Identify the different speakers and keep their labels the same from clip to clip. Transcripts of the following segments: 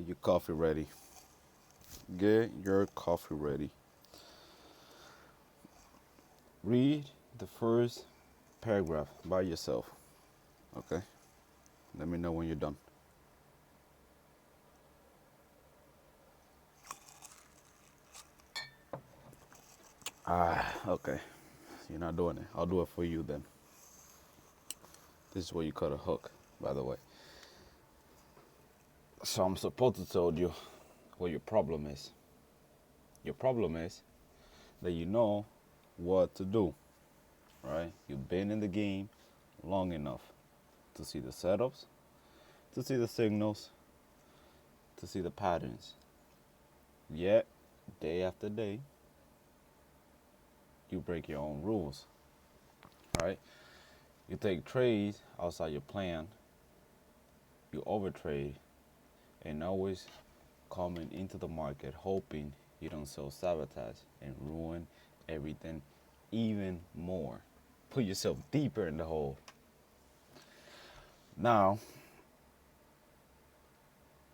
Speaker 1: your coffee ready. Get your coffee ready. Read the first paragraph by yourself. Okay? Let me know when you're done. Okay. You're not doing it. I'll do it for you then. This is where you cut a hook, by the way. So I'm supposed to tell you what your problem is. Your problem is that you know what to do, right? You've been in the game long enough to see the setups, to see the signals, to see the patterns. Yet, day after day, you break your own rules, right? You take trades outside your plan, you overtrade, and always coming into the market hoping you don't self-sabotage and ruin everything even more. Put yourself deeper in the hole. Now,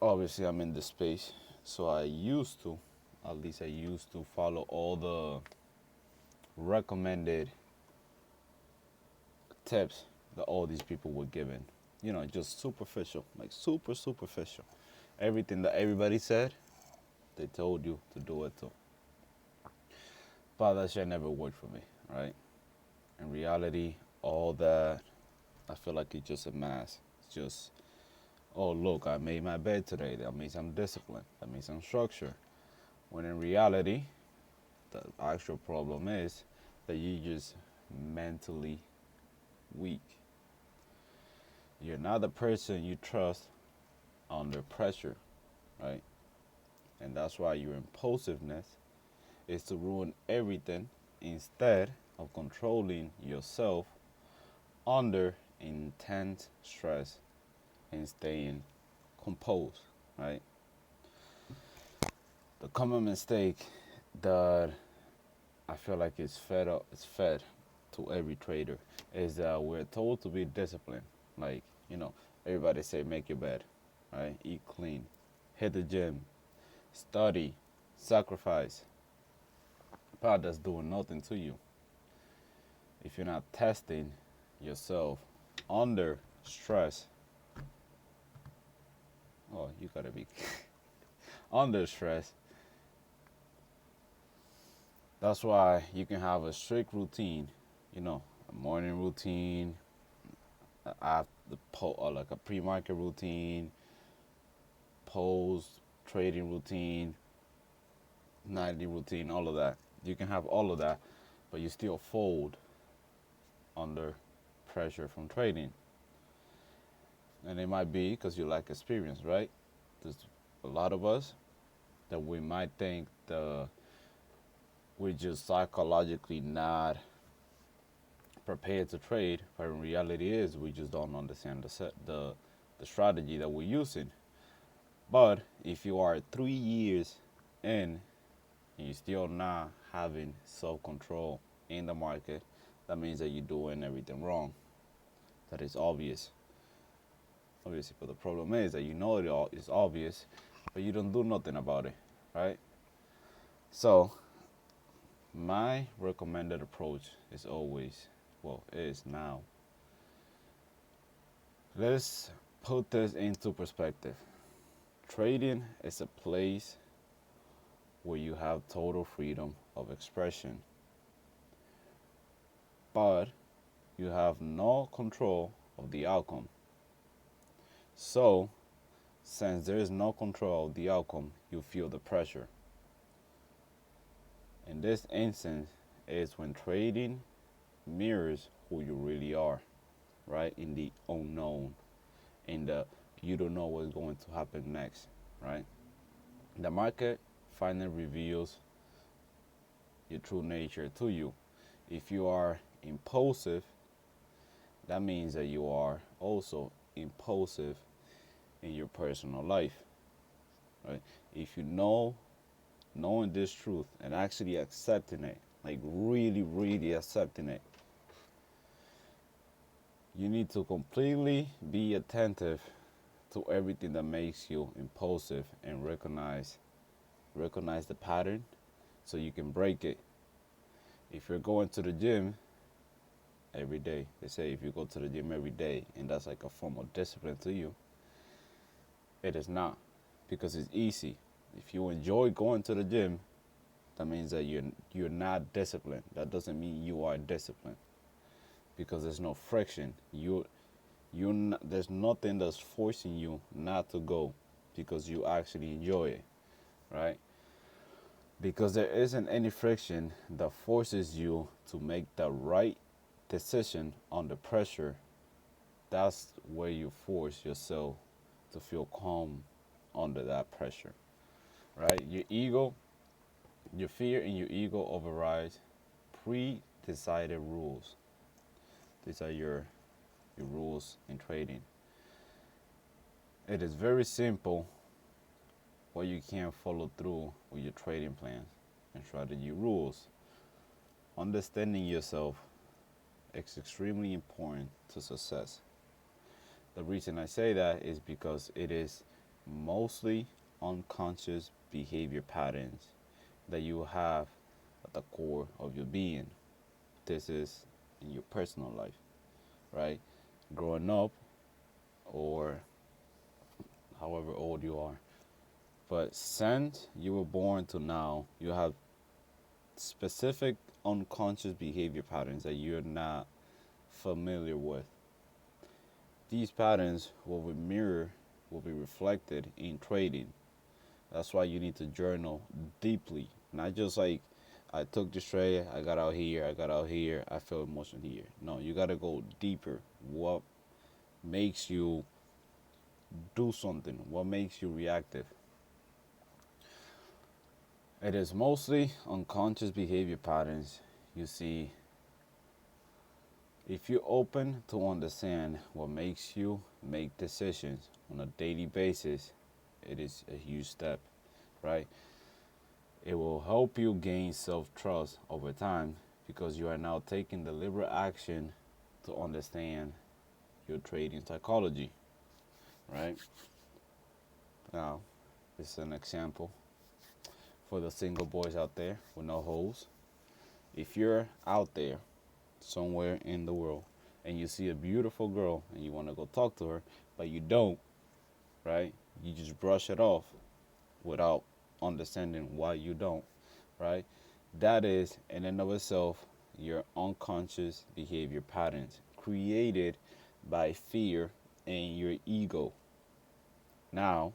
Speaker 1: obviously I'm in this space, so at least I used to follow all the recommended tips that all these people were giving. Just superficial, like super superficial. Everything that everybody said, they told you to do it too. But that shit never worked for me, right? In reality, all that, I feel like it's just a mask. It's just, oh, look, I made my bed today. That made some discipline. That made some structure. When in reality, the actual problem is that you're just mentally weak. You're not the person you trust under pressure, right? And that's why your impulsiveness is to ruin everything instead of controlling yourself under intense stress and staying composed, right? The common mistake that I feel like it's fed to every trader is that we're told to be disciplined. Like, everybody say make your bed, right? Eat clean, hit the gym, study, sacrifice. But that's doing nothing to you. If you're not testing yourself under stress, oh, you gotta be under stress. That's why you can have a strict routine, a morning routine, like a pre-market routine, post trading routine, nightly routine, all of that. You can have all of that, but you still fold under pressure from trading. And it might be because you lack experience, right? There's a lot of us that we might think we're just psychologically not prepared to trade, but in reality is we just don't understand the strategy that we're using. But if you are 3 years in and you're still not having self-control in the market, that means that you're doing everything wrong. That is obvious. Obviously, but the problem is that it all is obvious, but you don't do nothing about it, right? So, my recommended approach is now. Let's put this into perspective. Trading is a place where you have total freedom of expression, but you have no control of the outcome. So, since there is no control of the outcome, you feel the pressure. In this instance, is when trading mirrors who you really are, right? In the unknown, in the you don't know what's going to happen next, right? The market finally reveals your true nature to you. If you are impulsive, that means that you are also impulsive in your personal life, right? If you knowing this truth and actually accepting it, like really, really accepting it, you need to completely be attentive to everything that makes you impulsive, and recognize the pattern so you can break it. If you're going to the gym every day, they say if you go to the gym every day and that's like a form of discipline to you, it is not, because it's easy. If you enjoy going to the gym, that means that you're not disciplined. That doesn't mean you are disciplined, because there's no friction. There's nothing that's forcing you not to go, because you actually enjoy it, right? Because there isn't any friction that forces you to make the right decision under pressure. That's where you force yourself to feel calm under that pressure, right? Your fear and your ego overrides pre-decided rules. These are your rules in trading. It is very simple what you can follow through with your trading plans and strategy rules. Understanding yourself is extremely important to success. The reason I say that is because it is mostly unconscious behavior patterns that you have at the core of your being. This is in your personal life, right? Growing up, or however old you are. But since you were born to now, you have specific unconscious behavior patterns that you're not familiar with. These patterns will be reflected in trading. That's why you need to journal deeply, not just like I took this trade, I got out here, I feel emotion here. No, you gotta go deeper. What makes you do something? What makes you reactive? It is mostly unconscious behavior patterns. You see, if you're open to understand what makes you make decisions on a daily basis, it is a huge step, right? It will help you gain self-trust over time, because you are now taking deliberate action to understand your trading psychology, right? Now, this is an example for the single boys out there with no hoes. If you're out there somewhere in the world and you see a beautiful girl and you want to go talk to her, but you don't, right? You just brush it off without understanding why you don't, right? That is, in and of itself, your unconscious behavior patterns created by fear and your ego. Now,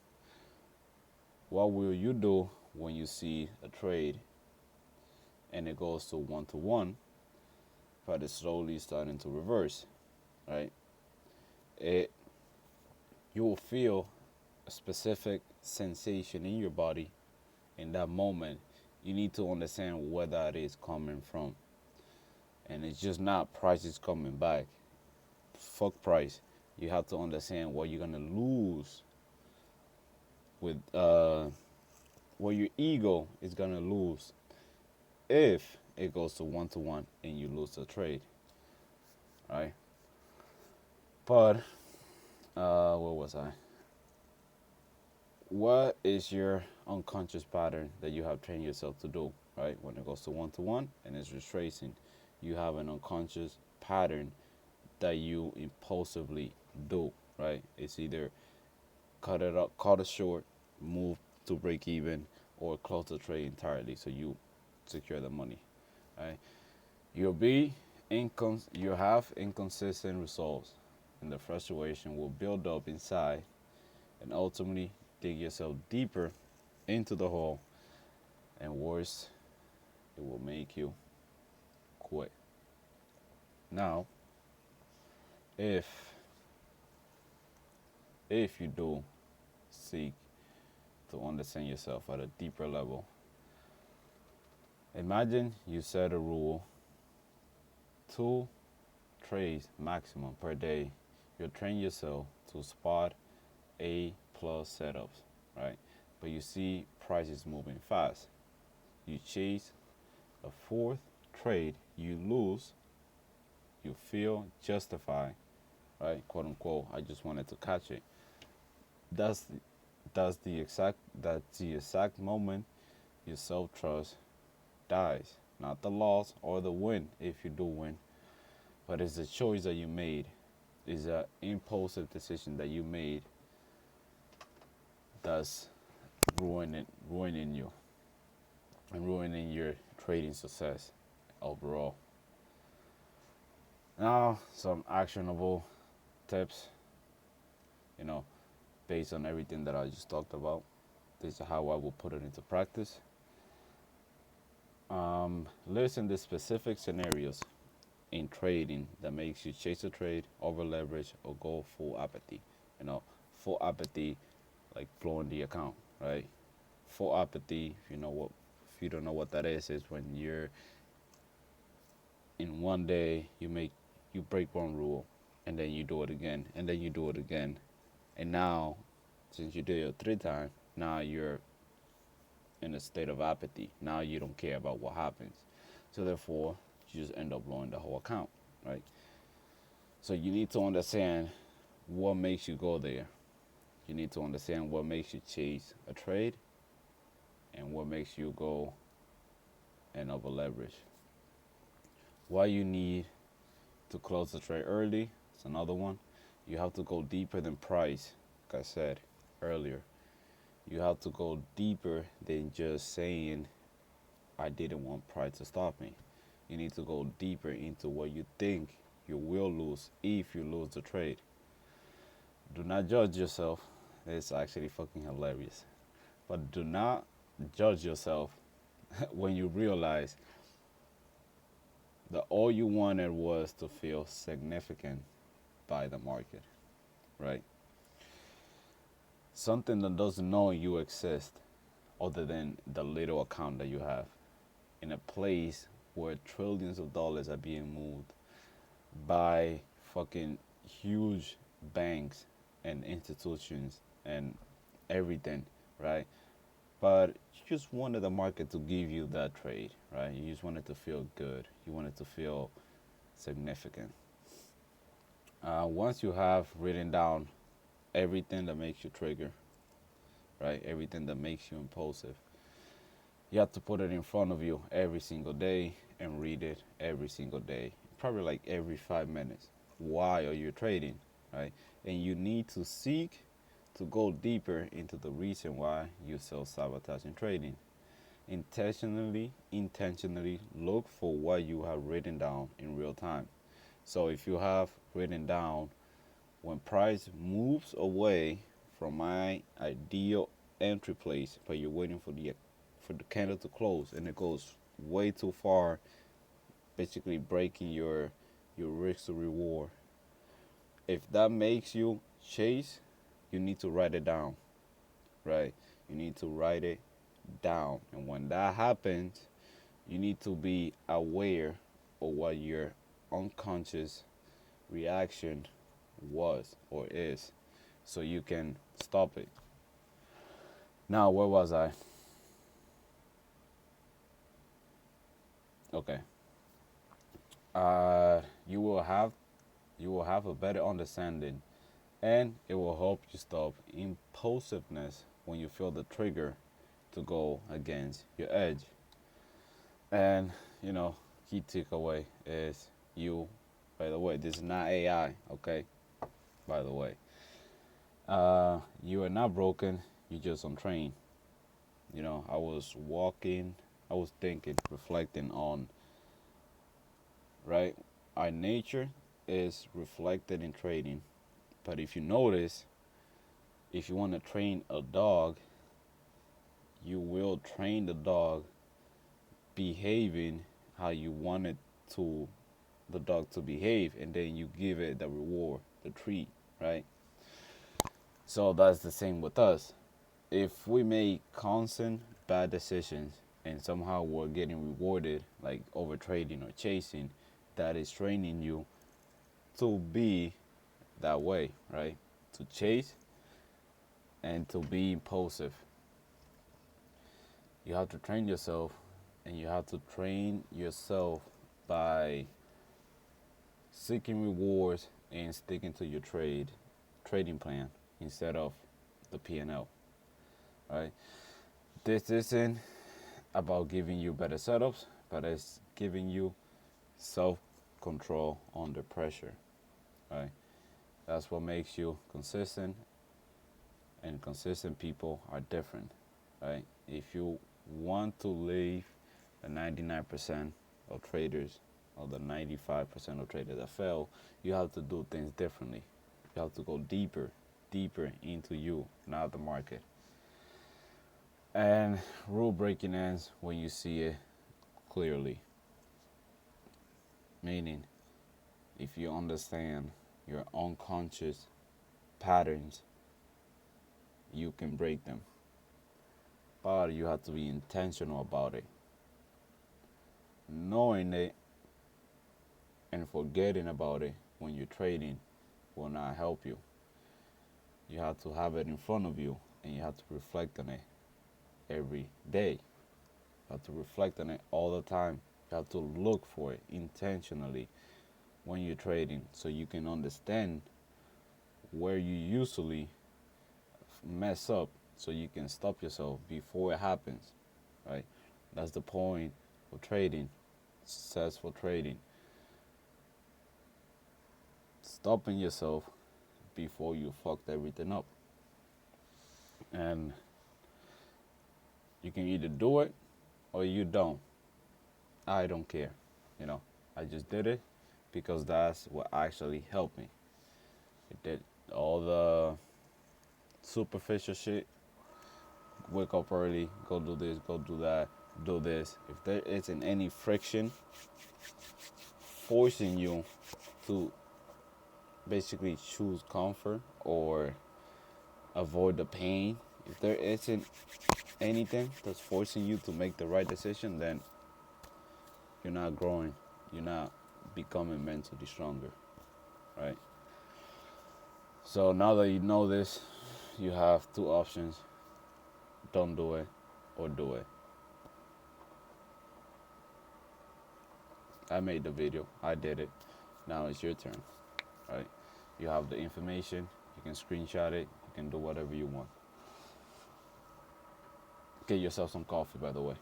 Speaker 1: what will you do when you see a trade and it goes to one, but it's slowly starting to reverse, right? It You will feel a specific sensation in your body in that moment. You need to understand where that is coming from. And it's just not prices coming back. Fuck price. You have to understand what you're gonna lose with what your ego is gonna lose if it goes to one and you lose the trade. Right? But where was I? What is your unconscious pattern that you have trained yourself to do, right? When it goes to one and it's retracing, you have an unconscious pattern that you impulsively do, right? It's either cut it short, move to break even, or close the trade entirely so you secure the money, right? You have inconsistent results, and the frustration will build up inside, and ultimately dig yourself deeper into the hole, and worse, it will make you quit. Now, if you do seek to understand yourself at a deeper level, imagine you set a rule: 2 trades maximum per day. You'll train yourself to spot A plus setups, right? But you see prices moving fast. You chase a 4th trade, you lose, you feel justified, right? Quote unquote, I just wanted to catch it. That's that's the exact moment your self trust dies. Not the loss or the win if you do win, but it's the choice that you made. It's an impulsive decision that you made that's ruining you and ruining your trading success overall. Now, some actionable tips, you know, based on everything that I just talked about. This is how I will put it into practice. Listen the specific scenarios in trading that makes you chase a trade, over leverage, or go full apathy. You know, full apathy, like blowing the account, right? Full apathy, if you don't know what that is when you're in one day you break one rule, and then you do it again, and then you do it again, and now, since you did it 3 times, now you're in a state of apathy. Now you don't care about what happens, so therefore you just end up blowing the whole account, right? So you need to understand what makes you go there. You need to understand what makes you chase a trade and what makes you go and over leverage. Why you need to close the trade early is another one. You have to go deeper than price, like I said earlier. You have to go deeper than just saying, I didn't want price to stop me. You need to go deeper into what you think you will lose if you lose the trade. Do not judge yourself. It's actually fucking hilarious. But do not judge yourself when you realize that all you wanted was to feel significant by the market, right? Something that doesn't know you exist other than the little account that you have in a place where trillions of dollars are being moved by fucking huge banks and institutions and everything, right? But you just wanted the market to give you that trade, right? You just wanted to feel good. You wanted to feel significant. Once you have written down everything that makes you trigger, right? Everything that makes you impulsive, you have to put it in front of you every single day and read it every single day, probably like every 5 minutes. Why are you trading, right? And you need to seek to go deeper into the reason why you self-sabotage in trading. Intentionally look for what you have written down in real time. So if you have written down, when price moves away from my ideal entry place, but you're waiting for the candle to close and it goes way too far, basically breaking your risk to reward. If that makes you chase, you need to write it down, right? You need to write it down. And when that happens, you need to be aware of what your unconscious reaction was or is so you can stop it. Now, where was I? Okay. Uh, you will have you will have a better understanding, and it will help you stop impulsiveness when you feel the trigger to go against your edge. And key takeaway is you. By the way, this is not AI. Okay. By the way, you are not broken. You're just untrained. I was walking. I was thinking, reflecting on, right? Our nature is reflected in trading. But if you notice, if you want to train a dog, you will train the dog behaving how you want it to the dog to behave, and then you give it the reward, the treat, right? So that's the same with us. If we make constant bad decisions and somehow we're getting rewarded, like over trading or chasing, that is training you to be that way, right? To chase and to be impulsive. You have to train yourself, and you have to train yourself by seeking rewards and sticking to your trading plan instead of the P&L, right? This isn't about giving you better setups, but it's giving you self-control under pressure, right? That's what makes you consistent, and consistent people are different, right? If you want to leave the 99% of traders or the 95% of traders that fail, you have to do things differently. You have to go deeper into you, not the market. And rule breaking ends when you see it clearly. Meaning, if you understand your unconscious patterns, you can break them. But you have to be intentional about it. Knowing it and forgetting about it when you're trading will not help you. You have to have it in front of you, and you have to reflect on it every day. You have to reflect on it all the time. You have to look for it intentionally when you're trading, so you can understand where you usually mess up, so you can stop yourself before it happens, right? That's the point of trading, successful trading. Stopping yourself before you fucked everything up. And you can either do it or you don't. I don't care. I just did it because that's what actually helped me. It did all the superficial shit. Wake up early, go do this, go do that, do this. If there isn't any friction forcing you to basically choose comfort or avoid the pain, if there isn't anything that's forcing you to make the right decision, then you're not growing. You're not becoming mentally stronger, right? So now that you know this, you have two options. Don't do it or do it. I made the video. I did it. Now it's your turn, right? You have the information. You can screenshot it. You can do whatever you want. Get yourself some coffee, by the way.